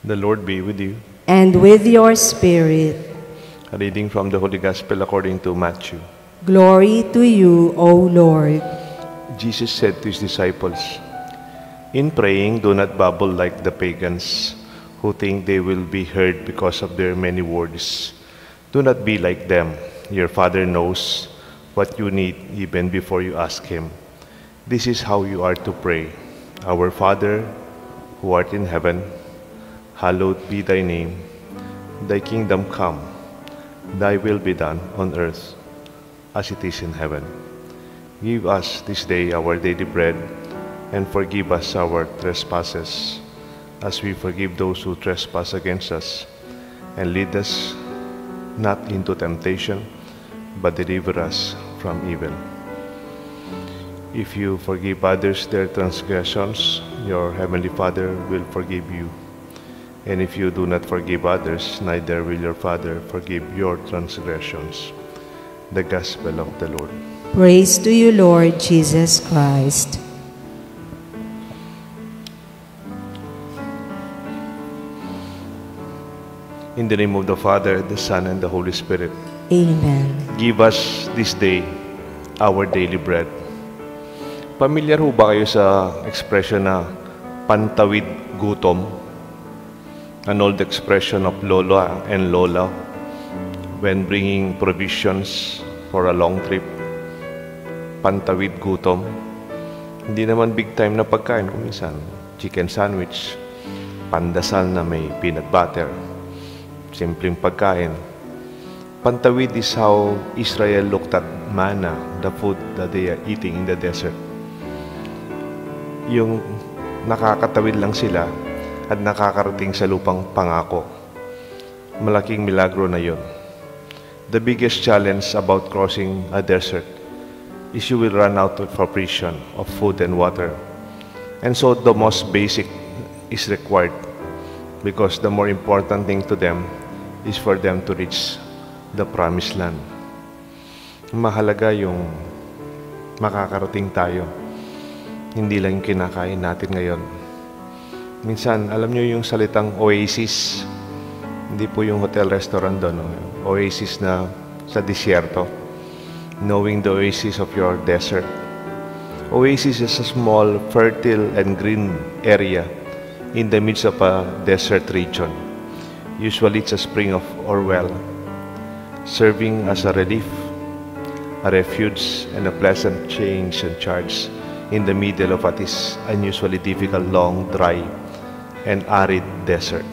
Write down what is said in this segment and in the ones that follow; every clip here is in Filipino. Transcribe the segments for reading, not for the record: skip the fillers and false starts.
The Lord be with you. And with your spirit. A reading from the Holy Gospel according to Matthew. Glory to you, O Lord. Jesus said to his disciples, "In praying, do not babble like the pagans, who think they will be heard because of their many words. Do not be like them. Your Father knows what you need even before you ask Him. This is how you are to pray. Our Father, who art in heaven, hallowed be thy name. Thy kingdom come. Thy will be done on earth as it is in heaven. Give us this day our daily bread, and forgive us our trespasses, as we forgive those who trespass against us. And lead us not into temptation, but deliver us from evil. If you forgive others their transgressions, your heavenly Father will forgive you. And if you do not forgive others, neither will your Father forgive your transgressions." The Gospel of the Lord. Praise to you, Lord Jesus Christ. In the name of the Father, the Son, and the Holy Spirit. Amen. Give us this day our daily bread. Pamilyar ho ba kayo sa expression na pantawid gutom? An old expression of Lola and Lola when bringing provisions for a long trip. Pantawid gutom. Hindi naman big time na pagkain. Kung minsan, chicken sandwich, pandasal na may peanut butter, simpleng pagkain. Pantawid is how Israel looked at manna, the food that they are eating in the desert. Yung nakakatawid lang sila at nakakarating sa lupang pangako. Malaking milagro na yun. The biggest challenge about crossing a desert is you will run out of provision of food and water. And so the most basic is required, because the more important thing to them is for them to reach the promised land. Mahalaga yung makakarating tayo. Hindi lang yung kinakain natin ngayon. Minsan, alam nyo yung salitang oasis, hindi po yung hotel-restaurant doon, no? Oasis na sa disyerto, knowing the oasis of your desert. Oasis is a small, fertile, and green area in the midst of a desert region. Usually, it's a spring or well, serving as a relief, a refuge, and a pleasant change and charge in the middle of what is unusually difficult, long, dry, and arid desert.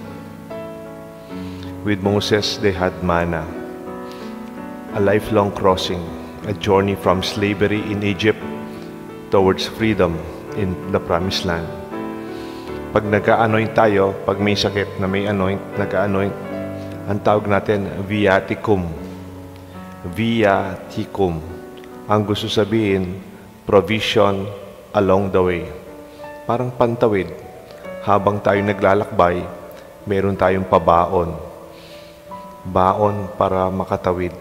With Moses, they had manna, a lifelong crossing, a journey from slavery in Egypt towards freedom in the promised land. Pag nag-anoint tayo, pag may sakit na may anoint, nag-anoint, ang tawag natin, viaticum. Viaticum. Ang gusto sabihin, provision along the way. Parang pantawid. Habang tayo naglalakbay, meron tayong pabaon. Baon para makatawid.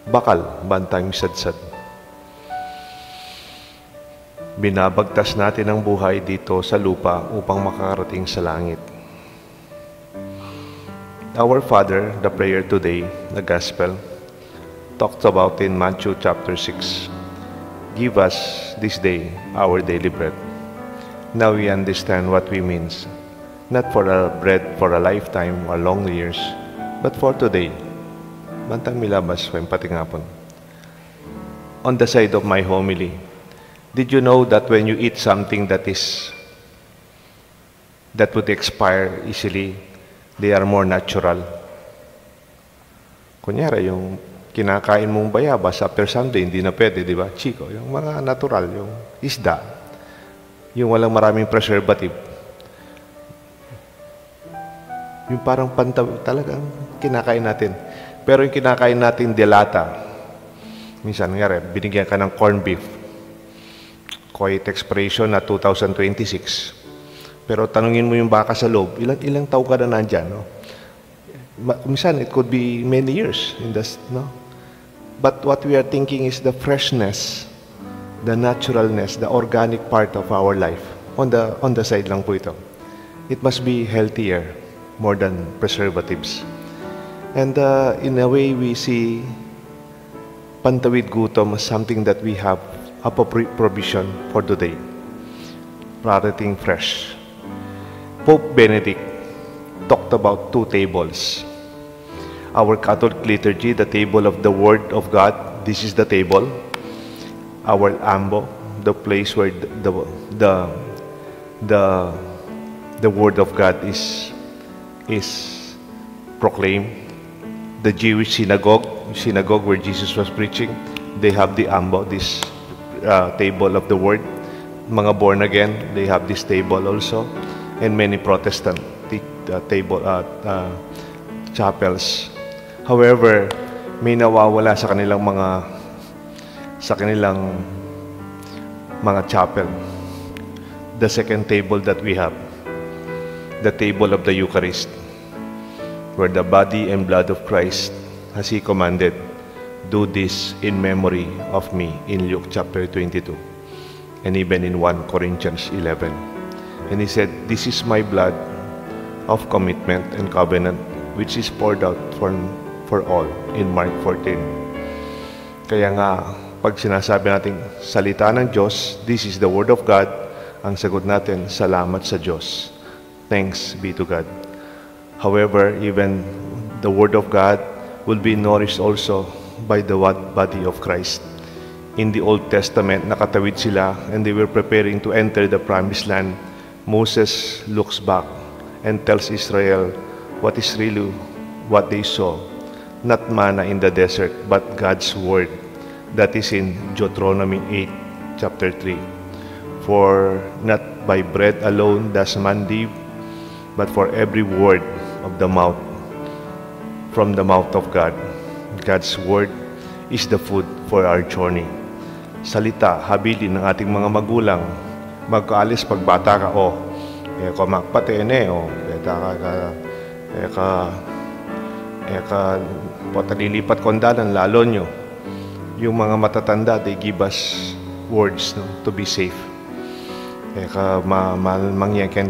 Bakal, bantayong sadsad. Binabagtas natin ang buhay dito sa lupa upang makakarating sa langit. Our Father, the prayer today, the Gospel, talks about in Matthew chapter 6. Give us this day our daily bread. Now we understand what we means, not for a bread for a lifetime or long years, but for today. Bantang milabas ko yung patingapon. On the side of my homily, did you know that when you eat something that would expire easily, they are more natural? Kunyari, yung kinakain mong bayabas after Sunday, hindi na pwede, di ba? Chico, yung mga natural, yung isda, yung walang maraming preservative. Yung parang pantawid, talagang kinakain natin. Pero yung kinakain natin delata, minsan, nangyari, binigyan ka ng corned beef, quite expiration na 2026. Pero tanungin mo yung baka sa loob, ilang taon ka na nandyan, no? Minsan, it could be many years in this, no? But what we are thinking is the freshness, the naturalness, the organic part of our life. On the side lang po ito. It must be healthier, more than preservatives. And in a way, we see Pantawid Gutom as something that we have a provision for today. Parating fresh. Pope Benedict talked about 2 tables. Our Catholic liturgy, the table of the Word of God, this is the table. Our ambo, the place where the Word of God is proclaimed. The Jewish synagogue where Jesus was preaching, they have the ambo, this table of the Word. Mga born again, they have this table also, and many Protestant chapels. However, may nawawala sa kanilang mga chapel. The second table that we have, the table of the Eucharist, where the body and blood of Christ, as He commanded, do this in memory of me, in Luke chapter 22, and even in 1 Corinthians 11. And He said, this is my blood of commitment and covenant, which is poured out for all, in Mark 14. Kaya nga, pag sinasabi natin salita ng Diyos, this is the Word of God, ang sagot natin, salamat sa Diyos. Thanks be to God. However, even the Word of God will be nourished also by the body of Christ. In the Old Testament, nakatawid sila and they were preparing to enter the Promised Land. Moses looks back and tells Israel what is really what they saw. Not manna in the desert, but God's Word. That is in Deuteronomy 8, chapter 3. For not by bread alone does man live, but for every word of the mouth, from the mouth of God. God's Word is the food for our journey. Salita, habilin ng ating mga magulang. Magkaalis pagbata ka, kumakpatene, patalilipat kondalan, lalo nyo. Yung mga matatanda, they give us words, no, to be safe. Mangyan kay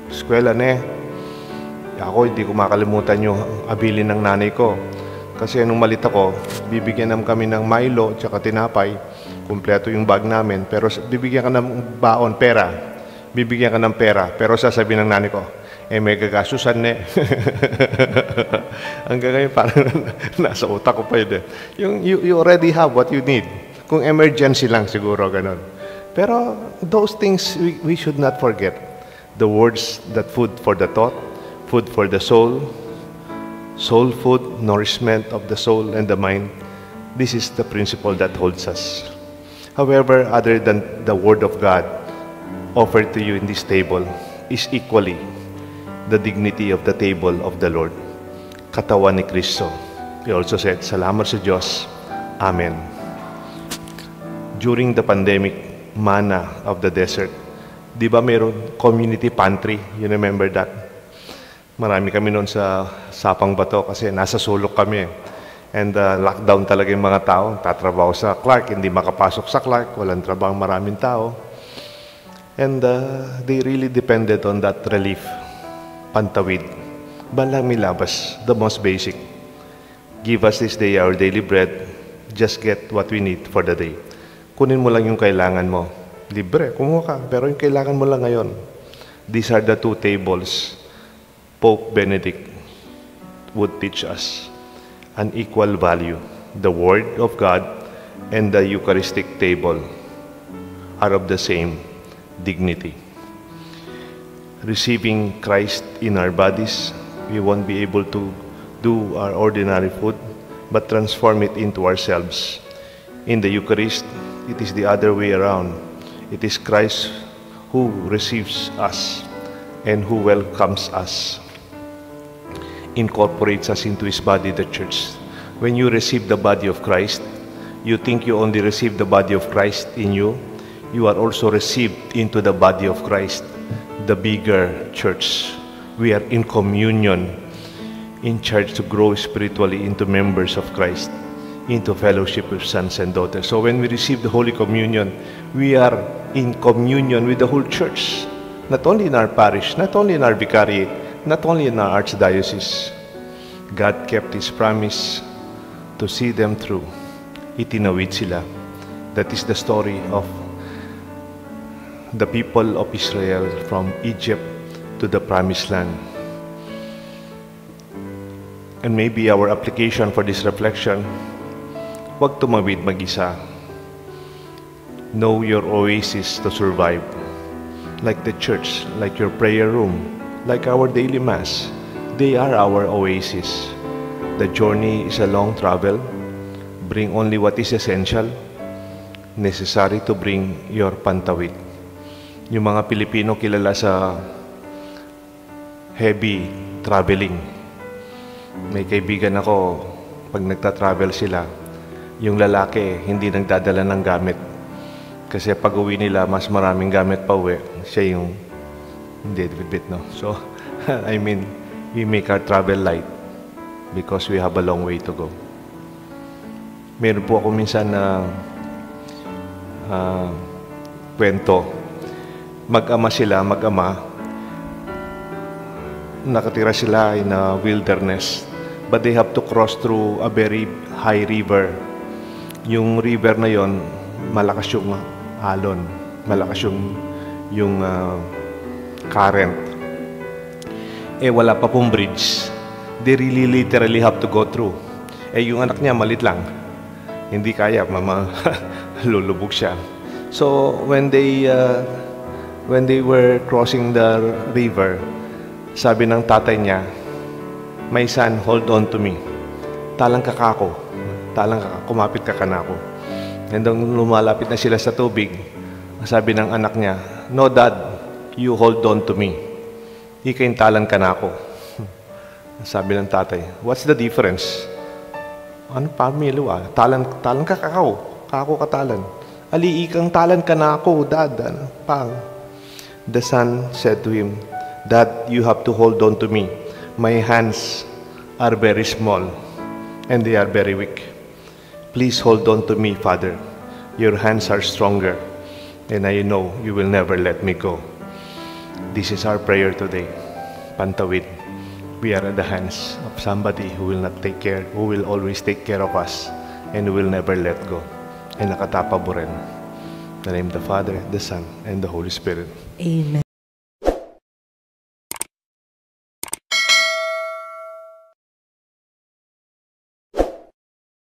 eskwela ako, hindi ko makalimutan yung abilin ng nanay ko. Kasi nung malit ako, bibigyan naman kami ng Milo at tinapay. Kumpleto yung bag namin. Pero bibigyan ka ng baon, pera. Bibigyan ka ng pera. Pero sasabihin ng nanay ko, may gagasusan Hanggang ngayon, parang nasa utak ko pa yun. You already have what you need. Kung emergency lang siguro, ganun. Pero those things we should not forget. The words, that food for the thought, food for the soul food, nourishment of the soul and the mind. This is the principle that holds us. However, other than the Word of God offered to you in this table is equally the dignity of the table of the Lord. Katawan ni Kristo. He also said, salamat sa Diyos. Amen. During the pandemic, manna of the desert, di ba mayroon community pantry? You remember that? Marami kami noon sa Sapang Bato kasi nasa sulok kami. And lockdown talaga yung mga tao. Tatrabaho sa Clark, hindi makapasok sa Clark. Walang trabaho, maraming tao. And they really depended on that relief. Pantawid. Balang milabas, the most basic. Give us this day our daily bread. Just get what we need for the day. Kunin mo lang yung kailangan mo. Libre, kumuha ka. Pero yung kailangan mo lang ngayon. These are the 2 tables Pope Benedict would teach us. An equal value. The Word of God and the Eucharistic table are of the same dignity. Receiving Christ in our bodies, we won't be able to do our ordinary food, but transform it into ourselves. In the Eucharist, it is the other way around. It is Christ who receives us and who welcomes us, incorporates us into His body, the church. When you receive the body of Christ, you think you only receive the body of Christ in you. You are also received into the body of Christ, the bigger church. We are in communion, in charge to grow spiritually into members of Christ. into fellowship with sons and daughters. So when we receive the Holy Communion, we are in communion with the whole church, not only in our parish, not only in our vicariate, not only in our archdiocese. God kept His promise to see them through. Itinawid sila. That is the story of the people of Israel from Egypt to the Promised Land. And maybe our application for this reflection, huwag tumawid mag-isa. Know your oasis to survive. Like the church, like your prayer room, like our daily mass. They are our oasis. The journey is a long travel. Bring only what is essential, necessary to bring your pantawid. Yung mga Pilipino kilala sa heavy traveling. May kaibigan ako, pag nagta-travel sila, yung lalaki hindi nagdadala ng gamit. Kasi pag uwi nila, mas maraming gamit pa uwi. Siya yung hindi bit no. So, I mean, we make our travel light because we have a long way to go. Meron po ako minsan na kwento. Mag-ama sila, nakatira sila in a wilderness, but they have to cross through a very high river. Yung river na yon, malakas yung alon, malakas yung current. Wala pa pong bridge. They really literally have to go through. Yung anak niya malit lang, hindi kaya, lulubog siya. So when they were crossing the river, sabi ng tatay niya, "My son, hold on to me. Talang kakako. Kumapit ka kanako." And nung lumalapit na sila sa tubig, sabi ng anak niya, "No, Dad, you hold on to me. Ikain talan kanako." Sabi ng tatay, "What's the difference?" "Ano pamilya? Talan ka kakao. Kako ka talan. Ali, ikang talan kanako, Dad." The son said to him, "Dad, you have to hold on to me. My hands are very small and they are very weak. Please hold on to me, Father. Your hands are stronger and I know you will never let me go." This is our prayer today. Pantawid. We are at the hands of somebody who will always take care of us and who will never let go. And nakatapa mo rin. In the name of the Father, the Son, and the Holy Spirit. Amen.